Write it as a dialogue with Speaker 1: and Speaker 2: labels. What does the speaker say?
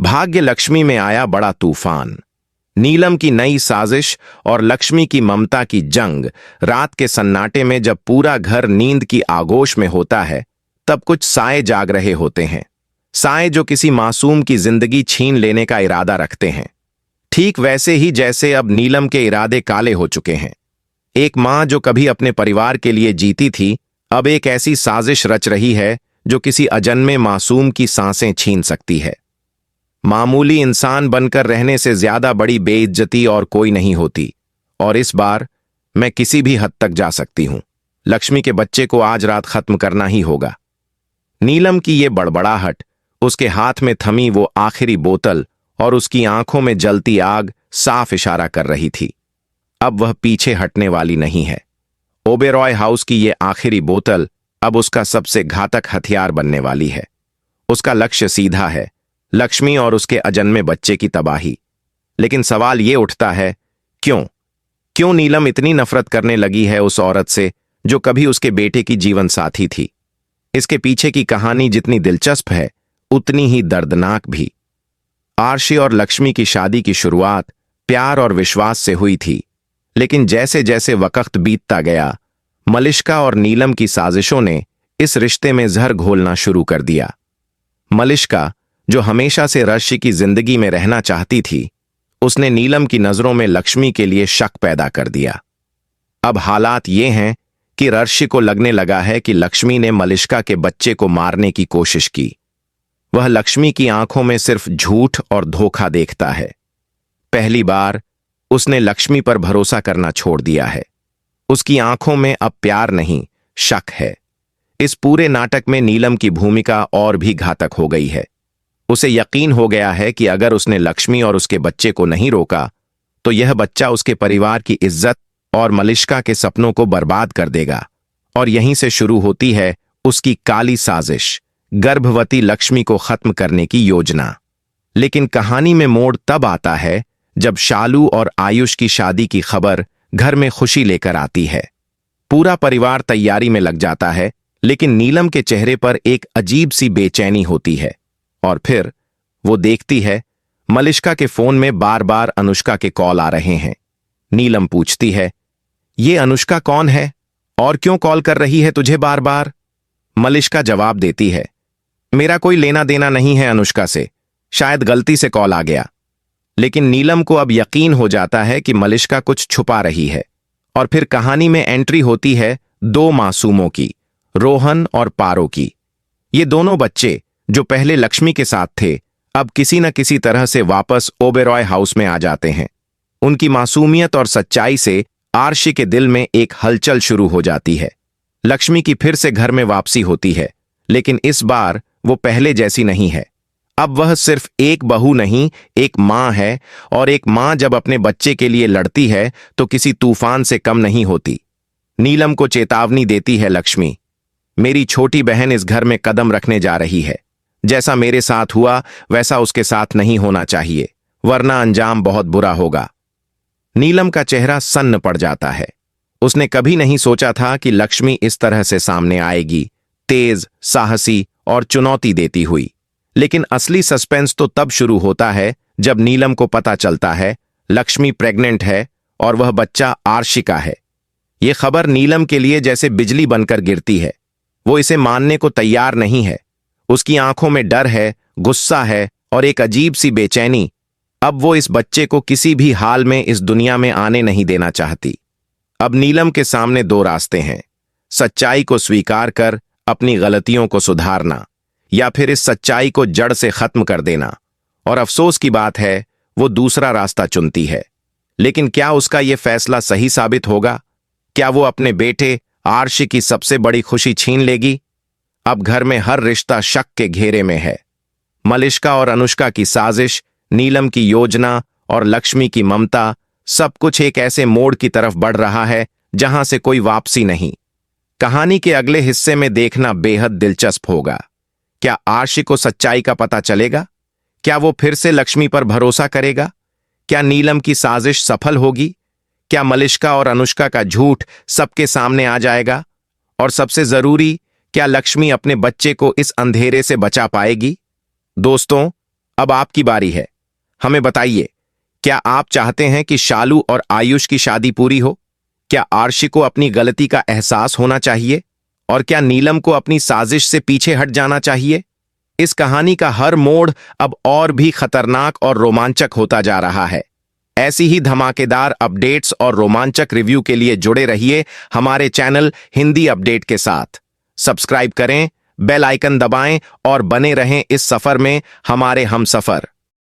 Speaker 1: भाग्य लक्ष्मी में आया बड़ा तूफान। नीलम की नई साजिश और लक्ष्मी की ममता की जंग। रात के सन्नाटे में जब पूरा घर नींद की आगोश में होता है, तब कुछ साए जाग रहे होते हैं। साए जो किसी मासूम की जिंदगी छीन लेने का इरादा रखते हैं, ठीक वैसे ही जैसे अब नीलम के इरादे काले हो चुके हैं। एक मां जो कभी अपने परिवार के लिए जीती थी, अब एक ऐसी साजिश रच रही है जो किसी अजन्मे मासूम की सांसें छीन सकती है। मामूली इंसान बनकर रहने से ज्यादा बड़ी बेइज्जती और कोई नहीं होती, और इस बार मैं किसी भी हद तक जा सकती हूं। लक्ष्मी के बच्चे को आज रात खत्म करना ही होगा। नीलम की ये बड़बड़ाहट, उसके हाथ में थमी वो आखिरी बोतल और उसकी आंखों में जलती आग साफ इशारा कर रही थी। अब वह पीछे हटने वाली नहीं है। ओबेरॉय हाउस की ये आखिरी बोतल अब उसका सबसे घातक हथियार बनने वाली है। उसका लक्ष्य सीधा है, लक्ष्मी और उसके अजन्मे बच्चे की तबाही। लेकिन सवाल ये उठता है, क्यों नीलम इतनी नफरत करने लगी है उस औरत से जो कभी उसके बेटे की जीवन साथी थी। इसके पीछे की कहानी जितनी दिलचस्प है, उतनी ही दर्दनाक भी। आरशी और लक्ष्मी की शादी की शुरुआत प्यार और विश्वास से हुई थी, लेकिन जैसे जैसे वक्त बीतता गया, मलिष्का और नीलम की साजिशों ने इस रिश्ते में जहर घोलना शुरू कर दिया। मलिष्का, जो हमेशा से अर्शी की जिंदगी में रहना चाहती थी, उसने नीलम की नजरों में लक्ष्मी के लिए शक पैदा कर दिया। अब हालात ये हैं कि अर्शी को लगने लगा है कि लक्ष्मी ने मलिष्का के बच्चे को मारने की कोशिश की। वह लक्ष्मी की आंखों में सिर्फ झूठ और धोखा देखता है। पहली बार उसने लक्ष्मी पर भरोसा करना छोड़ दिया है। उसकी आंखों में अब प्यार नहीं, शक है। इस पूरे नाटक में नीलम की भूमिका और भी घातक हो गई है। उसे यकीन हो गया है कि अगर उसने लक्ष्मी और उसके बच्चे को नहीं रोका, तो यह बच्चा उसके परिवार की इज्जत और मलिष्का के सपनों को बर्बाद कर देगा। और यहीं से शुरू होती है उसकी काली साजिश, गर्भवती लक्ष्मी को खत्म करने की योजना। लेकिन कहानी में मोड़ तब आता है जब शालू और आयुष की शादी की खबर घर में खुशी लेकर आती है। पूरा परिवार तैयारी में लग जाता है, लेकिन नीलम के चेहरे पर एक अजीब सी बेचैनी होती है। और फिर वो देखती है मलिष्का के फोन में बार बार अनुष्का के कॉल आ रहे हैं। नीलम पूछती है, ये अनुष्का कौन है और क्यों कॉल कर रही है तुझे बार बार? मलिष्का जवाब देती है, मेरा कोई लेना देना नहीं है अनुष्का से, शायद गलती से कॉल आ गया। लेकिन नीलम को अब यकीन हो जाता है कि मलिष्का कुछ छुपा रही है। और फिर कहानी में एंट्री होती है दो मासूमों की, रोहन और पारो की। ये दोनों बच्चे जो पहले लक्ष्मी के साथ थे, अब किसी न किसी तरह से वापस ओबेरॉय हाउस में आ जाते हैं। उनकी मासूमियत और सच्चाई से आरशी के दिल में एक हलचल शुरू हो जाती है। लक्ष्मी की फिर से घर में वापसी होती है, लेकिन इस बार वो पहले जैसी नहीं है। अब वह सिर्फ एक बहू नहीं, एक मां है, और एक मां जब अपने बच्चे के लिए लड़ती है तो किसी तूफान से कम नहीं होती। नीलम को चेतावनी देती है लक्ष्मी, मेरी छोटी बहन इस घर में कदम रखने जा रही है। जैसा मेरे साथ हुआ वैसा उसके साथ नहीं होना चाहिए, वरना अंजाम बहुत बुरा होगा। नीलम का चेहरा सन्न पड़ जाता है। उसने कभी नहीं सोचा था कि लक्ष्मी इस तरह से सामने आएगी, तेज, साहसी और चुनौती देती हुई। लेकिन असली सस्पेंस तो तब शुरू होता है जब नीलम को पता चलता है लक्ष्मी प्रेग्नेंट है और वह बच्चा आरशी का है। यह खबर नीलम के लिए जैसे बिजली बनकर गिरती है। वो इसे मानने को तैयार नहीं है। उसकी आंखों में डर है, गुस्सा है और एक अजीब सी बेचैनी। अब वो इस बच्चे को किसी भी हाल में इस दुनिया में आने नहीं देना चाहती। अब नीलम के सामने दो रास्ते हैं, सच्चाई को स्वीकार कर अपनी गलतियों को सुधारना, या फिर इस सच्चाई को जड़ से खत्म कर देना। और अफसोस की बात है, वो दूसरा रास्ता चुनती है। लेकिन क्या उसका यह फैसला सही साबित होगा? क्या वो अपने बेटे आरशी की सबसे बड़ी खुशी छीन लेगी? अब घर में हर रिश्ता शक के घेरे में है। मलिष्का और अनुष्का की साजिश, नीलम की योजना और लक्ष्मी की ममता, सब कुछ एक ऐसे मोड़ की तरफ बढ़ रहा है जहां से कोई वापसी नहीं। कहानी के अगले हिस्से में देखना बेहद दिलचस्प होगा। क्या आरशी को सच्चाई का पता चलेगा? क्या वो फिर से लक्ष्मी पर भरोसा करेगा? क्या नीलम की साजिश सफल होगी? क्या मलिष्का और अनुष्का का झूठ सबके सामने आ जाएगा? और सबसे जरूरी, क्या लक्ष्मी अपने बच्चे को इस अंधेरे से बचा पाएगी? दोस्तों, अब आपकी बारी है। हमें बताइए, क्या आप चाहते हैं कि शालू और आयुष की शादी पूरी हो? क्या आर्शी को अपनी गलती का एहसास होना चाहिए? और क्या नीलम को अपनी साजिश से पीछे हट जाना चाहिए? इस कहानी का हर मोड़ अब और भी खतरनाक और रोमांचक होता जा रहा है। ऐसी ही धमाकेदार अपडेट्स और रोमांचक रिव्यू के लिए जुड़े रहिए हमारे चैनल हिंदी अपडेट के साथ। सब्सक्राइब करें, बेल आइकन दबाएं और बने रहें इस सफर में हमारे हमसफर।